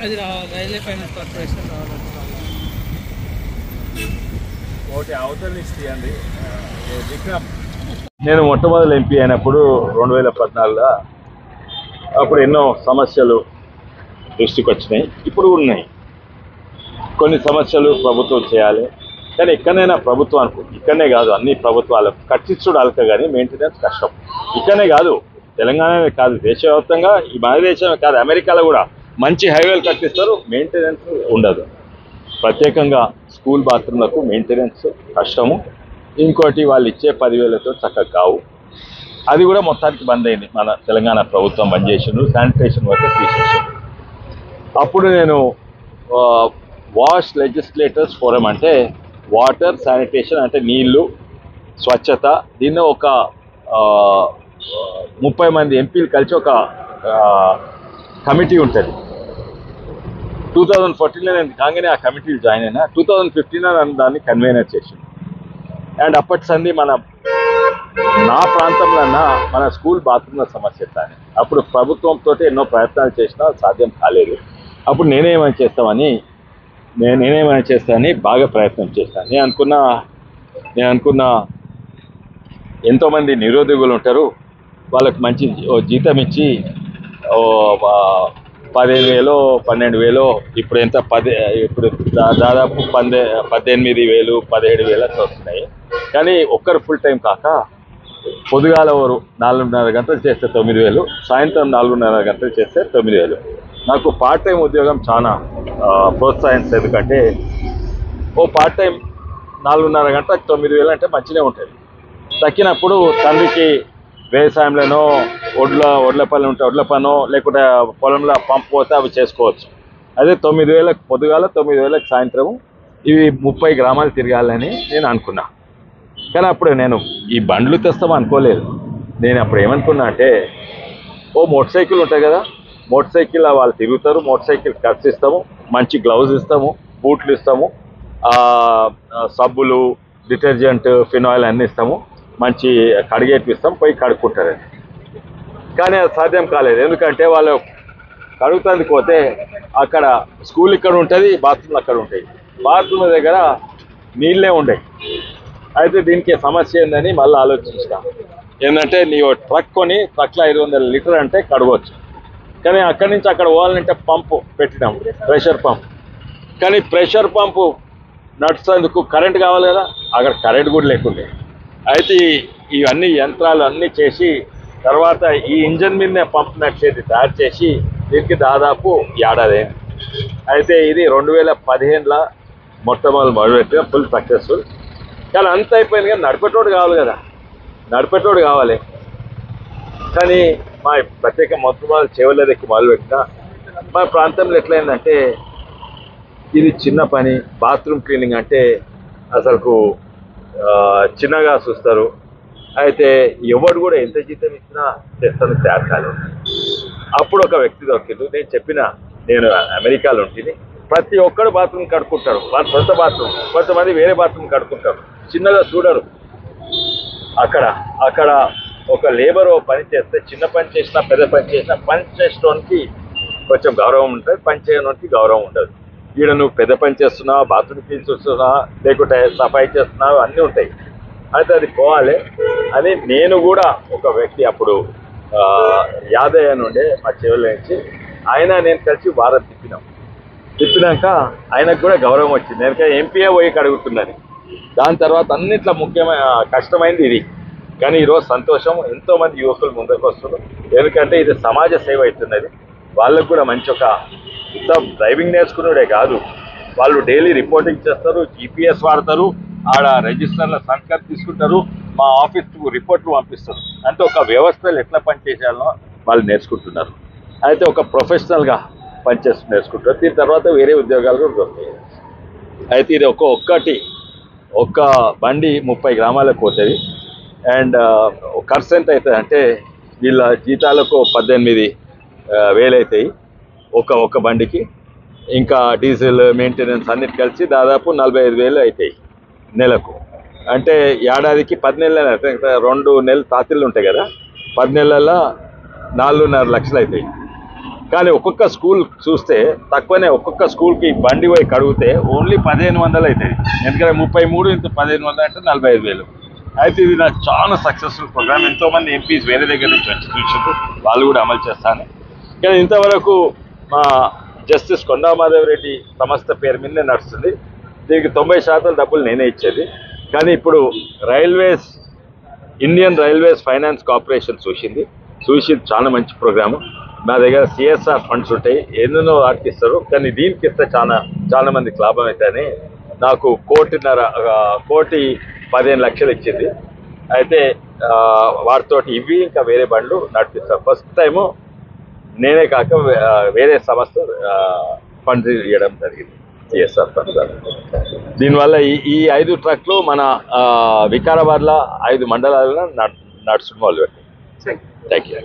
అది రావాలి, railway finance corporation రావాలంటే ఒకటి అవతల లిస్ట్ ఇవ్వండి విక్రమ్. నేను మొట్టమొదటి ఎంపీ అయినప్పుడు 2014లో అప్పుడు ఎన్నో సమస్యలు దృష్టికి వచ్చినాయి, ఇప్పుడు ఉన్నాయి. కొన్ని సమస్యలు ప్రభుత్వం చేయాలి, కానీ ఎక్కడైనా ప్రభుత్వం ఇక్కడనే కాదు అన్ని ప్రభుత్వాలకు కట్టించుడు అలక కానీ మెయింటెనెన్స్ కష్టం. ఇక్కడనే కాదు, తెలంగాణనే కాదు, దేశవ్యాప్తంగా ఈ మన దేశమే కాదు, అమెరికాలో కూడా మంచి హైవేలు కట్టిస్తారు, మెయింటెనెన్స్ ఉండదు. ప్రత్యేకంగా స్కూల్ బాత్రూమ్లకు మెయింటెనెన్స్ కష్టము. ఇంకోటి వాళ్ళు ఇచ్చే 10,000తో చక్కగా కావు. అది కూడా మొత్తానికి బంద్ అయింది, మన తెలంగాణ ప్రభుత్వం బంద్ చేసిండు, శానిటేషన్ వర్క్ తీసేసిండు. అప్పుడు నేను వాష్ లెజిస్లేటర్స్ ఫోరం అంటే వాటర్ శానిటేషన్ అంటే నీళ్లు స్వచ్ఛత, దీన్ని ఒక 30 మంది ఎంపీలు కలిసి ఒక కమిటీ ఉంటుంది. 2014లో నేను కాగానే ఆ కమిటీలు జాయిన్ అయినా. 2015లో నన్ను దాన్ని కన్వీనర్ చేసింది. అండ్ అప్పటి సంది నా ప్రాంతంలో మన స్కూల్ బాత్రూమ్ల సమస్య కానీ అప్పుడు ప్రభుత్వంతో ఎన్నో ప్రయత్నాలు చేసినా సాధ్యం కాలేదు. అప్పుడు నేనేమైనా చేస్తానని బాగా ప్రయత్నం చేస్తాను. నేను అనుకున్న ఎంతోమంది నిరుద్యోగులు ఉంటారు, వాళ్ళకి మంచి జీతం ఇచ్చి 15,000 12,000 ఇప్పుడు ఎంత ఇప్పుడు దాదాపు 18,000 17,000 వస్తున్నాయి. కానీ ఒక్కరు ఫుల్ టైం కాక పొద్దుగాల 4:30 గంటలు చేస్తే 9,000, సాయంత్రం 4:30 గంటలు చేస్తే 9,000. నాకు పార్ట్ టైం ఉద్యోగం చాలా ప్రోత్సహించింది. ఎందుకంటే ఓ పార్ట్ టైం 4:30 గంటలకు 9,000 అంటే మంచిగా ఉంటుంది. తక్కినప్పుడు తండ్రికి వ్యవసాయంలోనో ఒడ్ల పని ఉంటే ఒడ్ల పనో లేకుంటే పొలంలో పంపు పోతే అవి చేసుకోవచ్చు. అదే 9,000 పొద్దుగాల 9,000 సాయంత్రం ఇవి 30 గ్రామాలు తిరగాలని నేను అనుకున్నా. కానీ అప్పుడు నేను ఈ బండ్లు తెస్తాం అనుకోలేదు. నేను అప్పుడు ఏమనుకున్నా అంటే ఓ మోటార్ సైకిల్ ఉంటాయి కదా, మోటార్ సైకిల్ వాళ్ళు తిరుగుతారు, మోటార్ సైకిల్ ఖర్చు ఇస్తాము, మంచి గ్లౌజ్ ఇస్తాము, బూట్లు ఇస్తాము, సబ్బులు, డిటర్జెంట్, ఫినాయిల్ అన్నీ ఇస్తాము, మంచి కడిగేపిస్తాం, పోయి కడుక్కుంటారని. కానీ అది సాధ్యం కాలేదు. ఎందుకంటే వాళ్ళు కడుగుతానికి పోతే అక్కడ స్కూల్ ఇక్కడ ఉంటుంది, బాత్రూమ్లు అక్కడ ఉంటాయి. బాత్రూమ్ దగ్గర నీళ్ళే ఉండవు. అయితే దీనికి సమస్య ఏందని మళ్ళీ ఆలోచించిన. ఏంటంటే నీ ట్రక్ కొని ట్రక్లో 500 లీటర్ అంటే కడగవచ్చు. కానీ అక్కడి నుంచి అక్కడ పోవాలంటే పంపు పెట్టినాం, ప్రెషర్ పంప్. కానీ ప్రెషర్ పంపు నడుచేందుకు కరెంట్ కావాలి కదా, అక్కడ కరెంట్ కూడా లేకుండే. అయితే ఇవన్నీ యంత్రాలు అన్నీ చేసి తర్వాత ఈ ఇంజన్ మీదనే పంప్ నడిచేది తయారు చేసి దీనికి దాదాపు ఏడాది. అయితే ఇది 2015లో మొట్టమొదటి ఫుల్ సక్సెస్ఫుల్. కానీ అంత అయిపోయింది, కానీ నడిపేటోడు కావాలి కదా, నడిపేటోడు కావాలి. కానీ మా ప్రత్యేక మొట్టమొదటి చెవుల దగ్గర మొదలుపెట్టిన మా ప్రాంతంలో ఎట్లయిందంటే ఇది చిన్న పని. బాత్రూమ్ క్లీనింగ్ అంటే అసలుకు చిన్నగా చూస్తారు. అయితే ఎవడు కూడా ఎంత జీతం ఇచ్చినా చేస్తానికి తయారు కాలేదు. అప్పుడు ఒక వ్యక్తి దొరికిండు. నేను చెప్పిన, నేను అమెరికాలో ఉంటుంది, ప్రతి ఒక్కడు బాత్రూమ్ కడుక్కుంటారు, వాళ్ళ సొంత బాత్రూమ్. కొంతమంది వేరే బాత్రూమ్ కడుక్కుంటారు, చిన్నగా చూడరు. అక్కడ ఒక లేబర్ పని చేస్తే చిన్న పని చేసినా పెద్ద పని చేసినా పని చేసేటోనికి కొంచెం గౌరవం ఉంటుంది, పని చేయడానికి గౌరవం ఉండదు. ఈడ నువ్వు పెద్ద పని చేస్తున్నావు, బాత్రూమ్ క్లీన్ చేస్తున్నావు, లేకుంటే సఫాయి చేస్తున్నావు, అన్నీ ఉంటాయి. అయితే అది పోవాలి అని నేను కూడా ఒక వ్యక్తి అప్పుడు యాదయ్య నుండే మా చెవుల నుంచి నేను కలిసి వారం తిప్పినాక ఆయనకు కూడా గౌరవం వచ్చింది. నేను ఎంపీఏ పోయి కడుగుతున్నాను. దాని తర్వాత అన్నిట్లో ముఖ్యమైన కష్టమైంది ఇది. కానీ ఈరోజు సంతోషం, ఎంతోమంది యువకులు ముందుకు వస్తున్నారు. ఎందుకంటే ఇది సమాజ సేవ అవుతున్నది. వాళ్ళకు కూడా మంచి ఒక డ్రైవింగ్ నేర్చుకున్నాడే కాదు, వాళ్ళు డైలీ రిపోర్టింగ్ చేస్తారు, GPS వాడతారు, ఆడ రిజిస్టర్ల సంతకాలు తీసుకుంటారు, మా ఆఫీస్కు రిపోర్ట్లు పంపిస్తారు. అంటే ఒక వ్యవస్థలు ఎట్లా పనిచేయాలో వాళ్ళు నేర్చుకుంటున్నారు. అయితే ఒక ప్రొఫెషనల్గా పనిచేస్తూ నేర్చుకుంటారు. దీని తర్వాత వేరే ఉద్యోగాలు కూడా దొరుకుతాయి. అయితే ఇది ఒక్క బండి 30 గ్రామాలకు పోతుంది. అండ్ ఖర్చు ఎంత అవుతుంది అంటే వీళ్ళ జీతాలకు 18,000 అవుతాయి ఒక బండికి. ఇంకా డీజిల్ మెయింటెనెన్స్ అన్నిటి కలిసి దాదాపు 45,000 అవుతాయి నెలకు. అంటే ఏడాదికి 10 నెలలు అవుతాయి. 2 నెలలు తాతిళ్ళు ఉంటాయి కదా, 10 నెలల్లో 4.5 లక్షలు అవుతాయి. కానీ ఒక్కొక్క స్కూల్ చూస్తే తక్కువనే, ఒక్కొక్క స్కూల్కి బండి పోయి కడిగితే ఓన్లీ 1500 అవుతుంది. ఎందుకంటే 33 ఇంటూ 1500 అంటే 45,000. అయితే ఇది నాకు చాలా సక్సెస్ఫుల్ ప్రోగ్రామ్. ఎంతోమంది ఎంపీస్ వేరే దగ్గర నుంచి వచ్చి చూసారు, వాళ్ళు కూడా అమలు చేస్తాను. కానీ ఇంతవరకు మా జస్టిస్ కొండామాధవరెడ్డి సంస్థ పేరు మీదనే నడుస్తుంది. దీనికి 90% డబ్బులు నేనే ఇచ్చేది. కానీ ఇప్పుడు ఇండియన్ రైల్వేస్ ఫైనాన్స్ కార్పొరేషన్ చూసి చాలా మంచి ప్రోగ్రాము. మా దగ్గర సిఎస్ఆర్ ఫండ్స్ ఉంటాయి, ఎన్నెన్నో వాటికి ఇస్తారు. కానీ దీనికి ఇస్తే చాలా మందికి లాభం అవుతాయని నాకు 1,15,00,000 ఇచ్చింది. అయితే వాటితోటి ఇవి ఇంకా వేరే బండ్లు నడిపిస్తాను. ఫస్ట్ టైము నేనే కాక వేరే సంస్థ ఫండ్స్ ఇవ్వడం జరిగింది, సిఎస్ఆర్ ఫండ్స్. దీనివల్ల ఈ 5 ట్రక్లు మన వికారాబాద్లో 5 మండలాల్లో నడుచుకుని మొదలుపెట్టాం. Thank you.